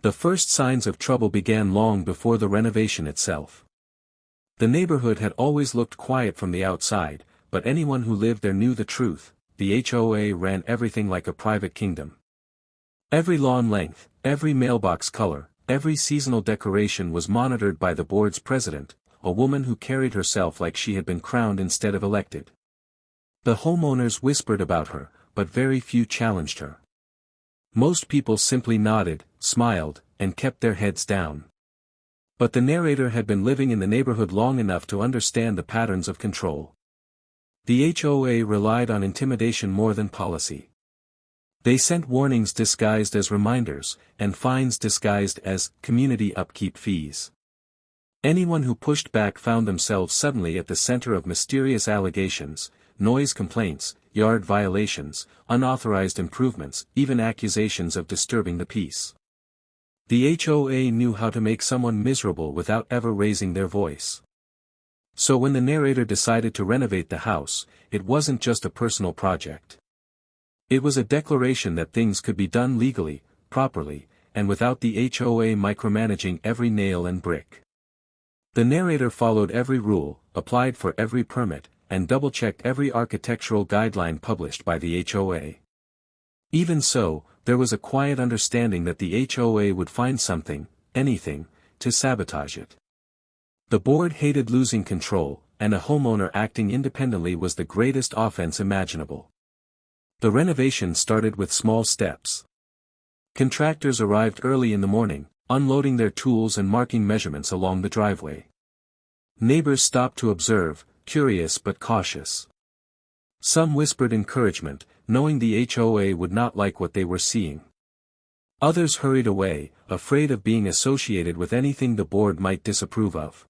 The first signs of trouble began long before the renovation itself. The neighborhood had always looked quiet from the outside, but anyone who lived there knew the truth: the HOA ran everything like a private kingdom. Every lawn length, every mailbox color, every seasonal decoration was monitored by the board's president, a woman who carried herself like she had been crowned instead of elected. The homeowners whispered about her, but very few challenged her. Most people simply nodded, smiled, and kept their heads down. But the narrator had been living in the neighborhood long enough to understand the patterns of control. The HOA relied on intimidation more than policy. They sent warnings disguised as reminders, and fines disguised as community upkeep fees. Anyone who pushed back found themselves suddenly at the center of mysterious allegations, noise complaints, yard violations, unauthorized improvements, even accusations of disturbing the peace. The HOA knew how to make someone miserable without ever raising their voice. So when the narrator decided to renovate the house, it wasn't just a personal project. It was a declaration that things could be done legally, properly, and without the HOA micromanaging every nail and brick. The narrator followed every rule, applied for every permit, and double-checked every architectural guideline published by the HOA. Even so, there was a quiet understanding that the HOA would find something, anything, to sabotage it. The board hated losing control, and a homeowner acting independently was the greatest offense imaginable. The renovation started with small steps. Contractors arrived early in the morning, unloading their tools and marking measurements along the driveway. Neighbors stopped to observe, curious but cautious. Some whispered encouragement, knowing the HOA would not like what they were seeing. Others hurried away, afraid of being associated with anything the board might disapprove of.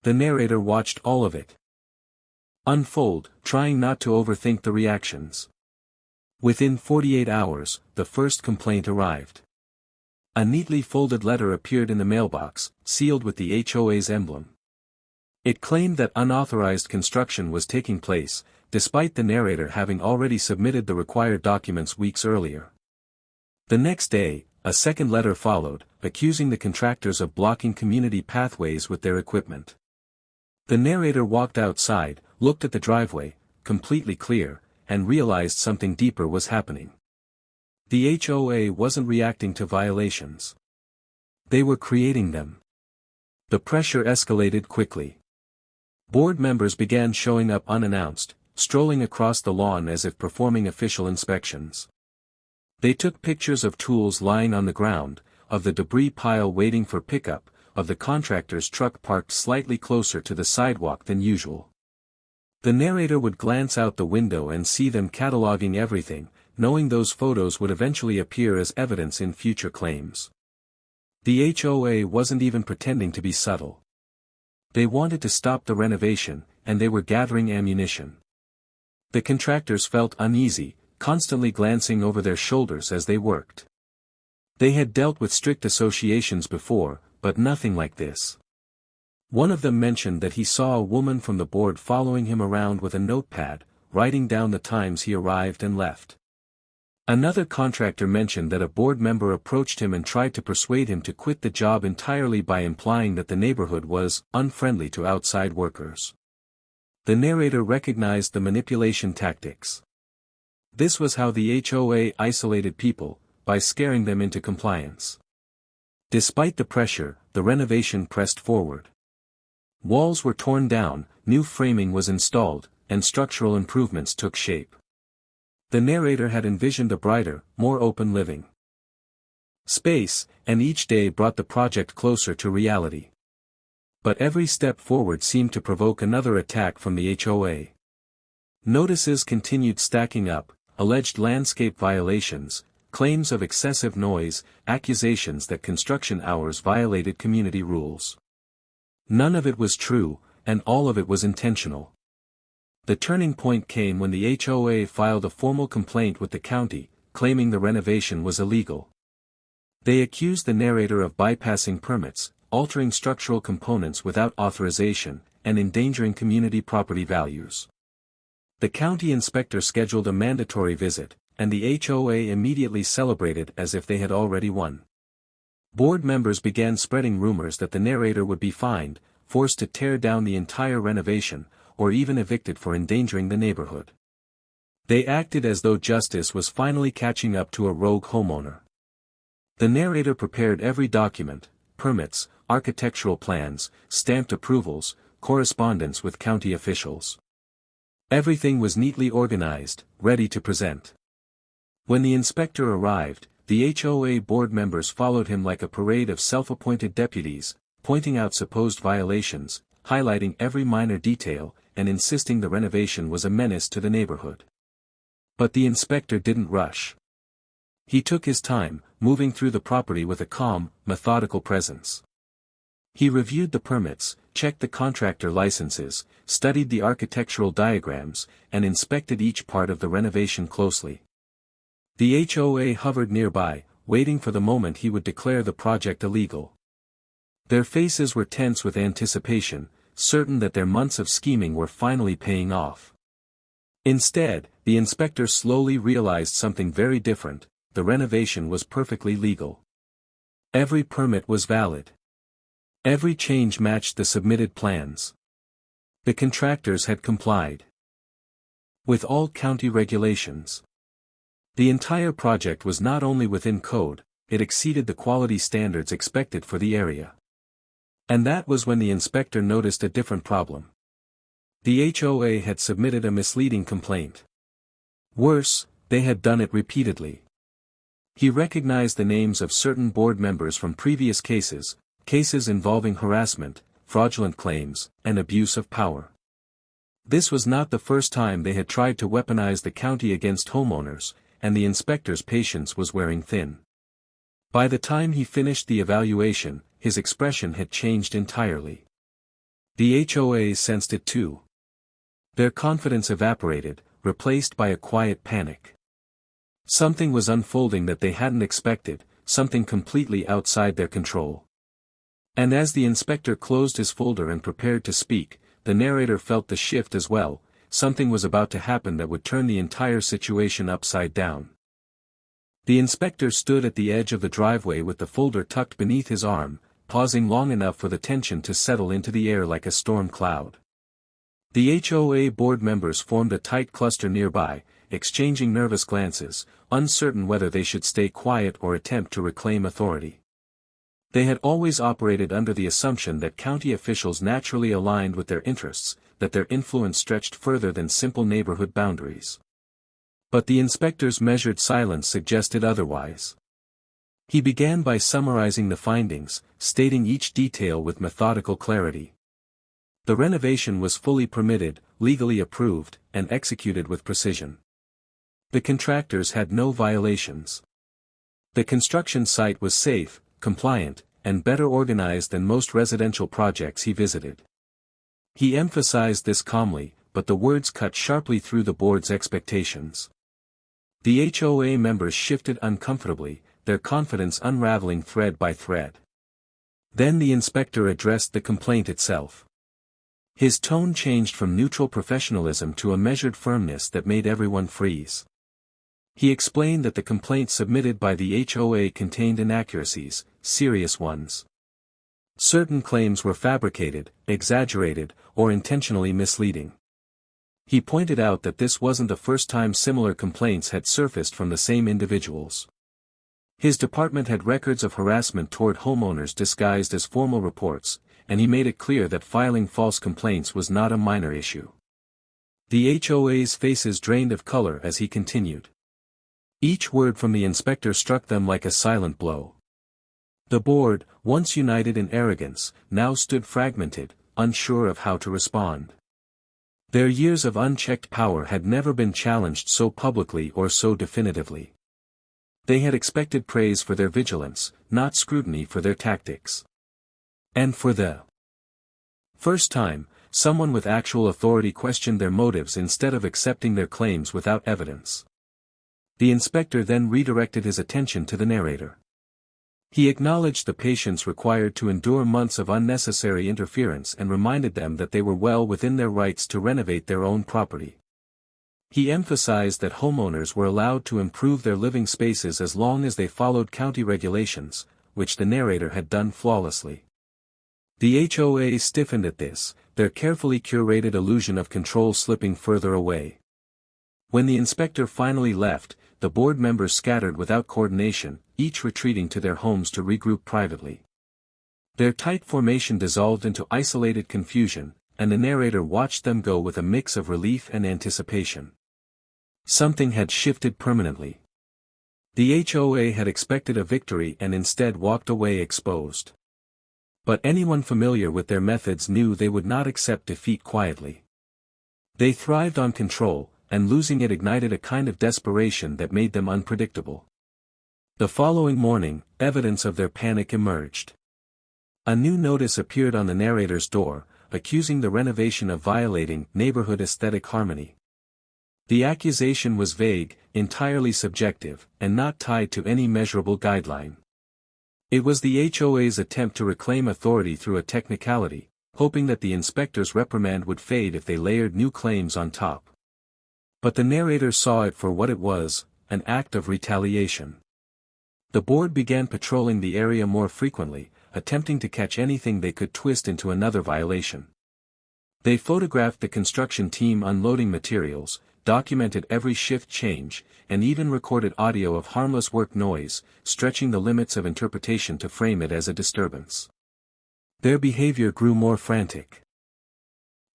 The narrator watched all of it unfold, trying not to overthink the reactions. Within 48 hours, the first complaint arrived. A neatly folded letter appeared in the mailbox, sealed with the HOA's emblem. It claimed that unauthorized construction was taking place, despite the narrator having already submitted the required documents weeks earlier. The next day, a second letter followed, accusing the contractors of blocking community pathways with their equipment. The narrator walked outside, looked at the driveway, completely clear, and realized something deeper was happening. The HOA wasn't reacting to violations. They were creating them. The pressure escalated quickly. Board members began showing up unannounced, strolling across the lawn as if performing official inspections. They took pictures of tools lying on the ground, of the debris pile waiting for pickup, of the contractor's truck parked slightly closer to the sidewalk than usual. The narrator would glance out the window and see them cataloging everything, knowing those photos would eventually appear as evidence in future claims. The HOA wasn't even pretending to be subtle. They wanted to stop the renovation, and they were gathering ammunition. The contractors felt uneasy, constantly glancing over their shoulders as they worked. They had dealt with strict associations before, but nothing like this. One of them mentioned that he saw a woman from the board following him around with a notepad, writing down the times he arrived and left. Another contractor mentioned that a board member approached him and tried to persuade him to quit the job entirely by implying that the neighborhood was unfriendly to outside workers. The narrator recognized the manipulation tactics. This was how the HOA isolated people, by scaring them into compliance. Despite the pressure, the renovation pressed forward. Walls were torn down, new framing was installed, and structural improvements took shape. The narrator had envisioned a brighter, more open living space, and each day brought the project closer to reality. But every step forward seemed to provoke another attack from the HOA. Notices continued stacking up, alleged landscape violations, claims of excessive noise, accusations that construction hours violated community rules. None of it was true, and all of it was intentional. The turning point came when the HOA filed a formal complaint with the county, claiming the renovation was illegal. They accused the narrator of bypassing permits, altering structural components without authorization, and endangering community property values. The county inspector scheduled a mandatory visit, and the HOA immediately celebrated as if they had already won. Board members began spreading rumors that the narrator would be fined, forced to tear down the entire renovation, or even evicted for endangering the neighborhood. They acted as though justice was finally catching up to a rogue homeowner. The narrator prepared every document: permits, architectural plans, stamped approvals, correspondence with county officials. Everything was neatly organized, ready to present. When the inspector arrived, the HOA board members followed him like a parade of self-appointed deputies, pointing out supposed violations, highlighting every minor detail, and insisting the renovation was a menace to the neighborhood. But the inspector didn't rush. He took his time, moving through the property with a calm, methodical presence. He reviewed the permits, checked the contractor licenses, studied the architectural diagrams, and inspected each part of the renovation closely. The HOA hovered nearby, waiting for the moment he would declare the project illegal. Their faces were tense with anticipation, certain that their months of scheming were finally paying off. Instead, the inspector slowly realized something very different: the renovation was perfectly legal. Every permit was valid. Every change matched the submitted plans. The contractors had complied with all county regulations. The entire project was not only within code, it exceeded the quality standards expected for the area. And that was when the inspector noticed a different problem. The HOA had submitted a misleading complaint. Worse, they had done it repeatedly. He recognized the names of certain board members from previous cases involving harassment, fraudulent claims, and abuse of power. This was not the first time they had tried to weaponize the county against homeowners, and the inspector's patience was wearing thin. By the time he finished the evaluation, his expression had changed entirely. The HOA sensed it too. Their confidence evaporated, replaced by a quiet panic. Something was unfolding that they hadn't expected, something completely outside their control. And as the inspector closed his folder and prepared to speak, the narrator felt the shift as well. Something was about to happen that would turn the entire situation upside down. The inspector stood at the edge of the driveway with the folder tucked beneath his arm, pausing long enough for the tension to settle into the air like a storm cloud. The HOA board members formed a tight cluster nearby, exchanging nervous glances, uncertain whether they should stay quiet or attempt to reclaim authority. They had always operated under the assumption that county officials naturally aligned with their interests, that their influence stretched further than simple neighborhood boundaries. But the inspector's measured silence suggested otherwise. He began by summarizing the findings, stating each detail with methodical clarity. The renovation was fully permitted, legally approved, and executed with precision. The contractors had no violations. The construction site was safe, compliant, and better organized than most residential projects he visited. He emphasized this calmly, but the words cut sharply through the board's expectations. The HOA members shifted uncomfortably, their confidence unraveling thread by thread. Then the inspector addressed the complaint itself. His tone changed from neutral professionalism to a measured firmness that made everyone freeze. He explained that the complaint submitted by the HOA contained inaccuracies, serious ones. Certain claims were fabricated, exaggerated, or intentionally misleading. He pointed out that this wasn't the first time similar complaints had surfaced from the same individuals. His department had records of harassment toward homeowners disguised as formal reports, and he made it clear that filing false complaints was not a minor issue. The HOA's faces drained of color as he continued. Each word from the inspector struck them like a silent blow. The board, once united in arrogance, now stood fragmented, unsure of how to respond. Their years of unchecked power had never been challenged so publicly or so definitively. They had expected praise for their vigilance, not scrutiny for their tactics. And for the first time, someone with actual authority questioned their motives instead of accepting their claims without evidence. The inspector then redirected his attention to the narrator. He acknowledged the patience required to endure months of unnecessary interference and reminded them that they were well within their rights to renovate their own property. He emphasized that homeowners were allowed to improve their living spaces as long as they followed county regulations, which the narrator had done flawlessly. The HOA stiffened at this, their carefully curated illusion of control slipping further away. When the inspector finally left, the board members scattered without coordination, each retreating to their homes to regroup privately. Their tight formation dissolved into isolated confusion, and the narrator watched them go with a mix of relief and anticipation. Something had shifted permanently. The HOA had expected a victory and instead walked away exposed. But anyone familiar with their methods knew they would not accept defeat quietly. They thrived on control, and losing it ignited a kind of desperation that made them unpredictable. The following morning, evidence of their panic emerged. A new notice appeared on the narrator's door, accusing the renovation of violating neighborhood aesthetic harmony. The accusation was vague, entirely subjective, and not tied to any measurable guideline. It was the HOA's attempt to reclaim authority through a technicality, hoping that the inspector's reprimand would fade if they layered new claims on top. But the narrator saw it for what it was, an act of retaliation. The board began patrolling the area more frequently, attempting to catch anything they could twist into another violation. They photographed the construction team unloading materials, documented every shift change, and even recorded audio of harmless work noise, stretching the limits of interpretation to frame it as a disturbance. Their behavior grew more frantic.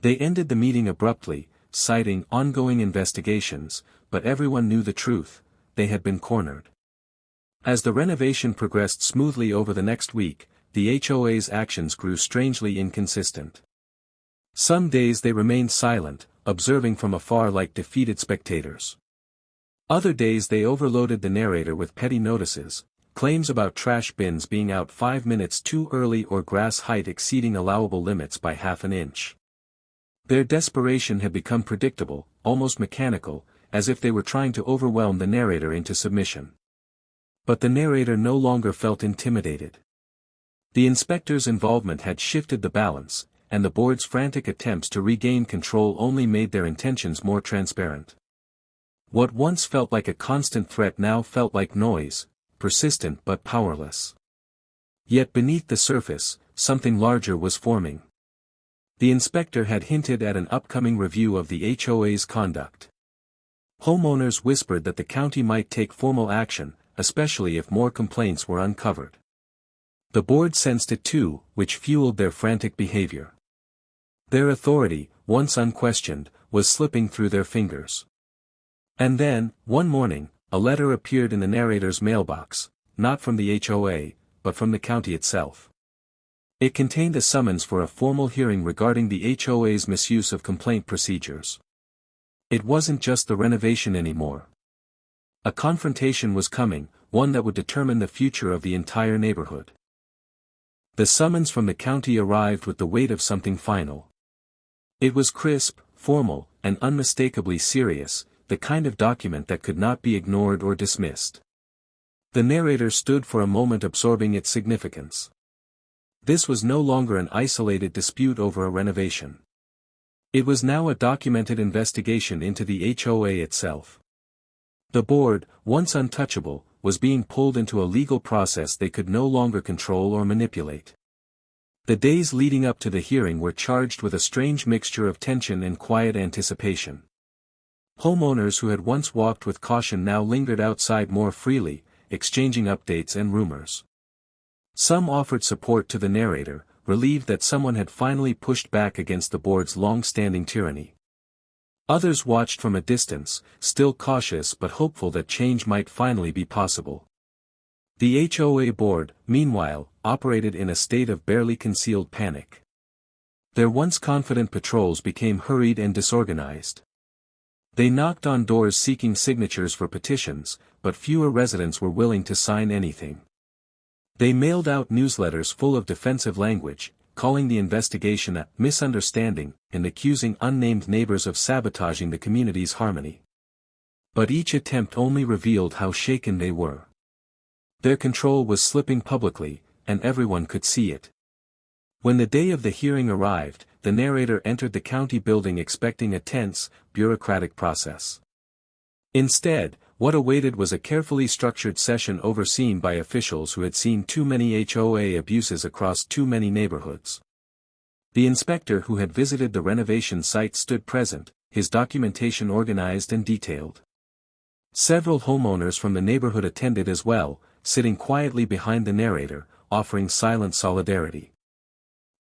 They ended the meeting abruptly, citing ongoing investigations, but everyone knew the truth: they had been cornered. As the renovation progressed smoothly over the next week, the HOA's actions grew strangely inconsistent. Some days they remained silent, observing from afar like defeated spectators. Other days they overloaded the narrator with petty notices, claims about trash bins being out 5 minutes too early or grass height exceeding allowable limits by half an inch. Their desperation had become predictable, almost mechanical, as if they were trying to overwhelm the narrator into submission. But the narrator no longer felt intimidated. The inspector's involvement had shifted the balance, and the board's frantic attempts to regain control only made their intentions more transparent. What once felt like a constant threat now felt like noise, persistent but powerless. Yet beneath the surface, something larger was forming. The inspector had hinted at an upcoming review of the HOA's conduct. Homeowners whispered that the county might take formal action, especially if more complaints were uncovered. The board sensed it too, which fueled their frantic behavior. Their authority, once unquestioned, was slipping through their fingers. And then, one morning, a letter appeared in the narrator's mailbox, not from the HOA, but from the county itself. It contained a summons for a formal hearing regarding the HOA's misuse of complaint procedures. It wasn't just the renovation anymore. A confrontation was coming, one that would determine the future of the entire neighborhood. The summons from the county arrived with the weight of something final. It was crisp, formal, and unmistakably serious, the kind of document that could not be ignored or dismissed. The narrator stood for a moment absorbing its significance. This was no longer an isolated dispute over a renovation. It was now a documented investigation into the HOA itself. The board, once untouchable, was being pulled into a legal process they could no longer control or manipulate. The days leading up to the hearing were charged with a strange mixture of tension and quiet anticipation. Homeowners who had once walked with caution now lingered outside more freely, exchanging updates and rumors. Some offered support to the narrator, relieved that someone had finally pushed back against the board's long-standing tyranny. Others watched from a distance, still cautious but hopeful that change might finally be possible. The HOA board, meanwhile, operated in a state of barely concealed panic. Their once confident patrols became hurried and disorganized. They knocked on doors seeking signatures for petitions, but fewer residents were willing to sign anything. They mailed out newsletters full of defensive language, calling the investigation a misunderstanding, and accusing unnamed neighbors of sabotaging the community's harmony. But each attempt only revealed how shaken they were. Their control was slipping publicly, and everyone could see it. When the day of the hearing arrived, the narrator entered the county building expecting a tense, bureaucratic process. Instead, what awaited was a carefully structured session overseen by officials who had seen too many HOA abuses across too many neighborhoods. The inspector who had visited the renovation site stood present, his documentation organized and detailed. Several homeowners from the neighborhood attended as well, sitting quietly behind the narrator, offering silent solidarity.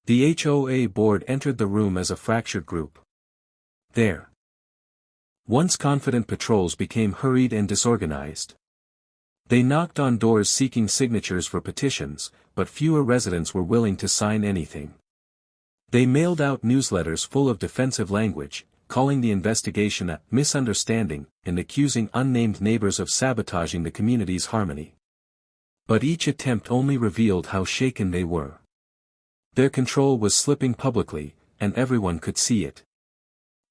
The HOA board entered the room as a fractured group. Their once confident patrols became hurried and disorganized. They knocked on doors seeking signatures for petitions, but fewer residents were willing to sign anything. They mailed out newsletters full of defensive language, calling the investigation a misunderstanding and accusing unnamed neighbors of sabotaging the community's harmony. But each attempt only revealed how shaken they were. Their control was slipping publicly, and everyone could see it.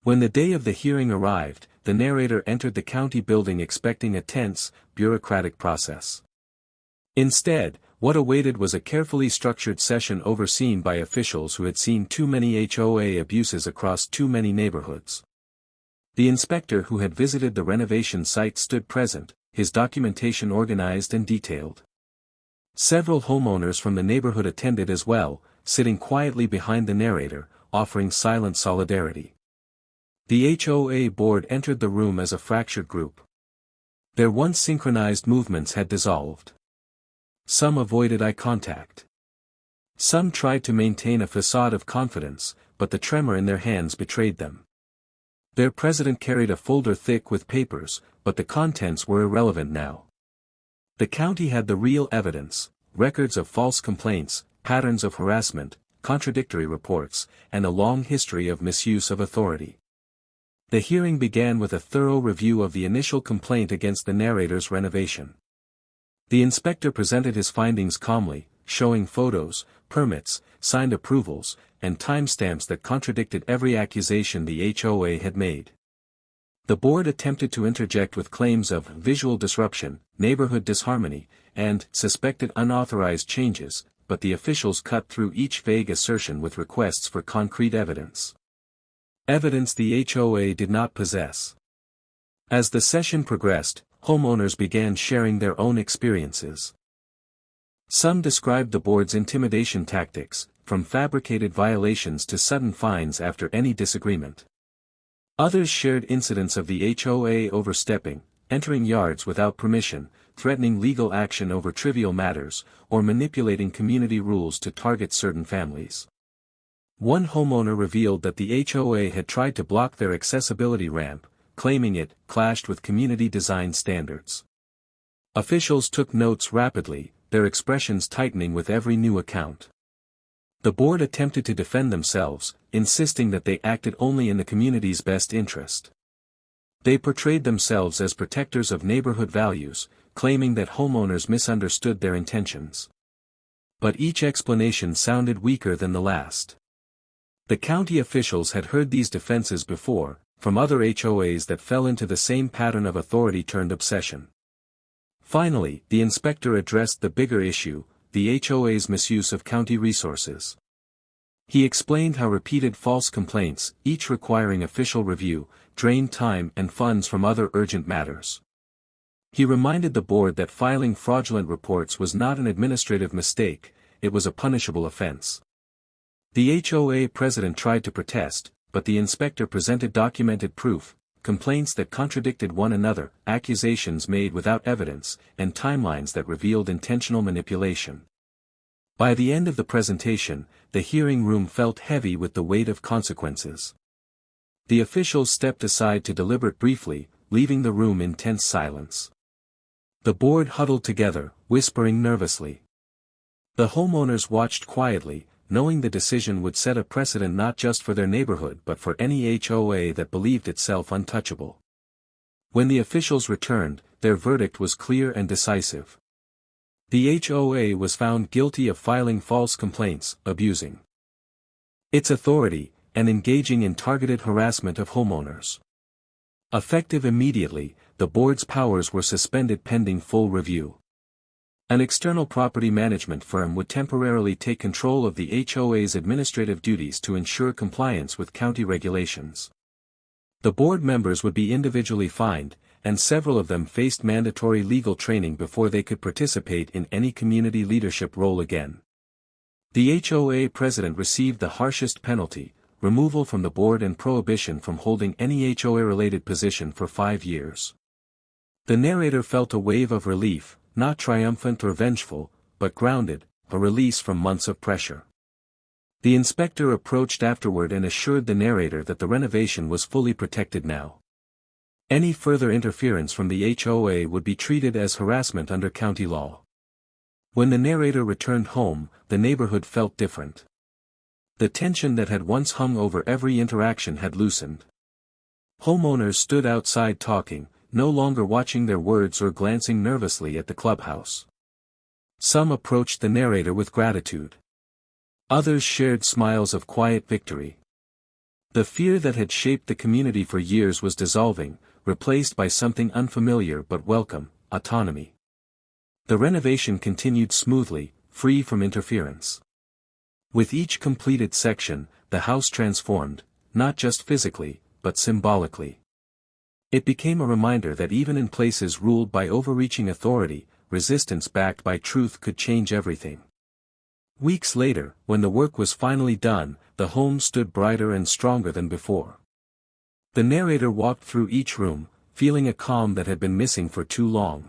When the day of the hearing arrived, the narrator entered the county building expecting a tense, bureaucratic process. Instead, what awaited was a carefully structured session overseen by officials who had seen too many HOA abuses across too many neighborhoods. The inspector who had visited the renovation site stood present, his documentation organized and detailed. Several homeowners from the neighborhood attended as well, sitting quietly behind the narrator, offering silent solidarity. The HOA board entered the room as a fractured group. Their once synchronized movements had dissolved. Some avoided eye contact. Some tried to maintain a facade of confidence, but the tremor in their hands betrayed them. Their president carried a folder thick with papers, but the contents were irrelevant now. The county had the real evidence, records of false complaints, patterns of harassment, contradictory reports, and a long history of misuse of authority. The hearing began with a thorough review of the initial complaint against the narrator's renovation. The inspector presented his findings calmly, showing photos, permits, signed approvals, and timestamps that contradicted every accusation the HOA had made. The board attempted to interject with claims of visual disruption, neighborhood disharmony, and suspected unauthorized changes, but the officials cut through each vague assertion with requests for concrete evidence. Evidence the HOA did not possess. As the session progressed, homeowners began sharing their own experiences. Some described the board's intimidation tactics, from fabricated violations to sudden fines after any disagreement. Others shared incidents of the HOA overstepping, entering yards without permission, threatening legal action over trivial matters, or manipulating community rules to target certain families. One homeowner revealed that the HOA had tried to block their accessibility ramp, claiming it clashed with community design standards. Officials took notes rapidly, their expressions tightening with every new account. The board attempted to defend themselves, insisting that they acted only in the community's best interest. They portrayed themselves as protectors of neighborhood values, claiming that homeowners misunderstood their intentions. But each explanation sounded weaker than the last. The county officials had heard these defenses before, from other HOAs that fell into the same pattern of authority-turned-obsession. Finally, the inspector addressed the bigger issue, the HOA's misuse of county resources. He explained how repeated false complaints, each requiring official review, drained time and funds from other urgent matters. He reminded the board that filing fraudulent reports was not an administrative mistake, it was a punishable offense. The HOA president tried to protest, but the inspector presented documented proof, complaints that contradicted one another, accusations made without evidence, and timelines that revealed intentional manipulation. By the end of the presentation, the hearing room felt heavy with the weight of consequences. The officials stepped aside to deliberate briefly, leaving the room in tense silence. The board huddled together, whispering nervously. The homeowners watched quietly, knowing the decision would set a precedent not just for their neighborhood but for any HOA that believed itself untouchable. When the officials returned, their verdict was clear and decisive. The HOA was found guilty of filing false complaints, abusing its authority, and engaging in targeted harassment of homeowners. Effective immediately, the board's powers were suspended pending full review. An external property management firm would temporarily take control of the HOA's administrative duties to ensure compliance with county regulations. The board members would be individually fined, and several of them faced mandatory legal training before they could participate in any community leadership role again. The HOA president received the harshest penalty, removal from the board and prohibition from holding any HOA-related position for 5 years. The narrator felt a wave of relief, not triumphant or vengeful, but grounded, a release from months of pressure. The inspector approached afterward and assured the narrator that the renovation was fully protected now. Any further interference from the HOA would be treated as harassment under county law. When the narrator returned home, the neighborhood felt different. The tension that had once hung over every interaction had loosened. Homeowners stood outside talking, no longer watching their words or glancing nervously at the clubhouse. Some approached the narrator with gratitude. Others shared smiles of quiet victory. The fear that had shaped the community for years was dissolving, replaced by something unfamiliar but welcome, autonomy. The renovation continued smoothly, free from interference. With each completed section, the house transformed, not just physically, but symbolically. It became a reminder that even in places ruled by overreaching authority, resistance backed by truth could change everything. Weeks later, when the work was finally done, the home stood brighter and stronger than before. The narrator walked through each room, feeling a calm that had been missing for too long.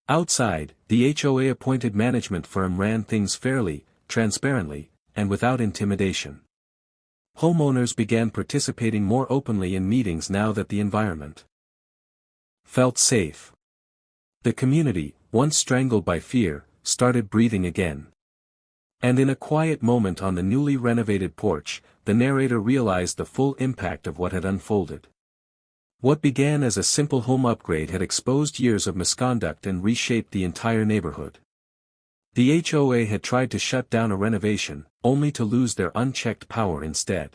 Outside, the HOA-appointed management firm ran things fairly, transparently, and without intimidation. Homeowners began participating more openly in meetings now that the environment felt safe. The community, once strangled by fear, started breathing again. And in a quiet moment on the newly renovated porch, the narrator realized the full impact of what had unfolded. What began as a simple home upgrade had exposed years of misconduct and reshaped the entire neighborhood. The HOA had tried to shut down a renovation, only to lose their unchecked power instead.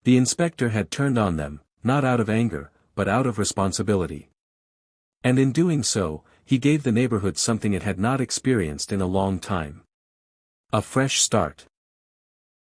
The inspector had turned on them, not out of anger, but out of responsibility. And in doing so, he gave the neighborhood something it had not experienced in a long time. A fresh start.